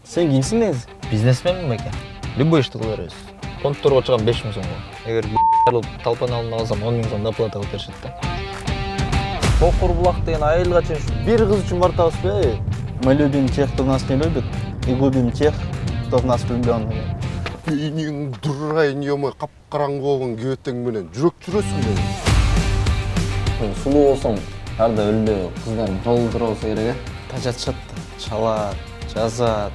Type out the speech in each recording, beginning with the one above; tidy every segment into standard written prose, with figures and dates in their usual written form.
Сен кимсиң негизи? Бизнесменмин бекен. Любой ишти кыла беребиз. Контурга чыгам 5 миң сомго. Эгер талпан алып алсам 10 миң сом доплата кылып беришет да. Сокур булак деген айылга чейин бир кыз үчүн бартабызбы? Мы любим тех, кто нас не любит, и губим тех, кто в нас влюблен. Үйнің дұрайын емай қап-қараңғы болған кебеттен менен жүрек жүресің бе? Мен сулуу болсом, ар да өлдө кыздарым толтура болсо керек Тажатышат, чалат, жазат,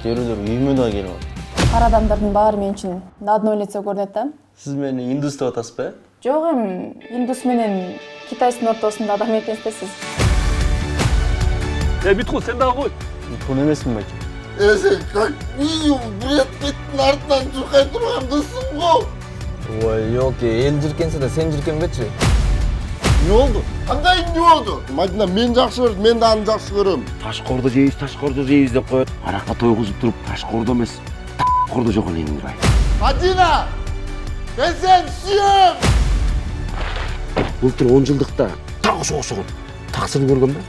кейбирлер үйүмө да келип атат. Кара адамдардын баары мен үчүн на одно лицо көрүнөт да. Сиз мени индус деп атасызбы? Жок индус менен китайдын ортосунда адам экенсиз сиз. Биткун, сен дагы кой. Митхун эмесмин бекен. Сен как минимум Бред Питттин артынан чуркай тургандысың го. Ой, yok эл жиркенсе да сен жиркенбечи. Не болду? Кандай не болду? Мадина мен жакшы көрөм, мен да аны жакшы көрөм. Ташкорду жейбиз деп коет. Аракка тойгузуп туруп ташкорду эмес, корду жок эле Эмирбай. Мадина! Мен сен сүйөм! Былтыр 10 жылдыкта так ошого таксыр көргөнбү?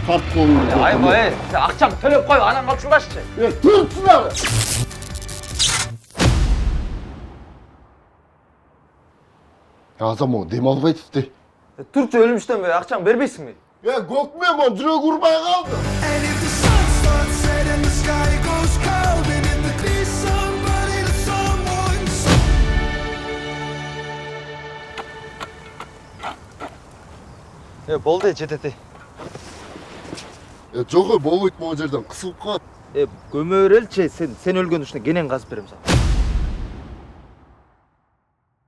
Тарт колуңду. Айбай, сен акчаңды төлөп кой, анан калсындачы. Турчулар! Азам о, дем албай типти. Турчу өлүмүштөн бери акчаңды бербейсиңби? Көкмем о, жүрөк урбай калды. And if the sun starts setting, the sky goes cold, and if there be somebody to someone, Болду, жетети. Жок, болбойт могу жерден кысылып калат. Көмө береличи, сен өлгөн үчүн кенен казып берем сага.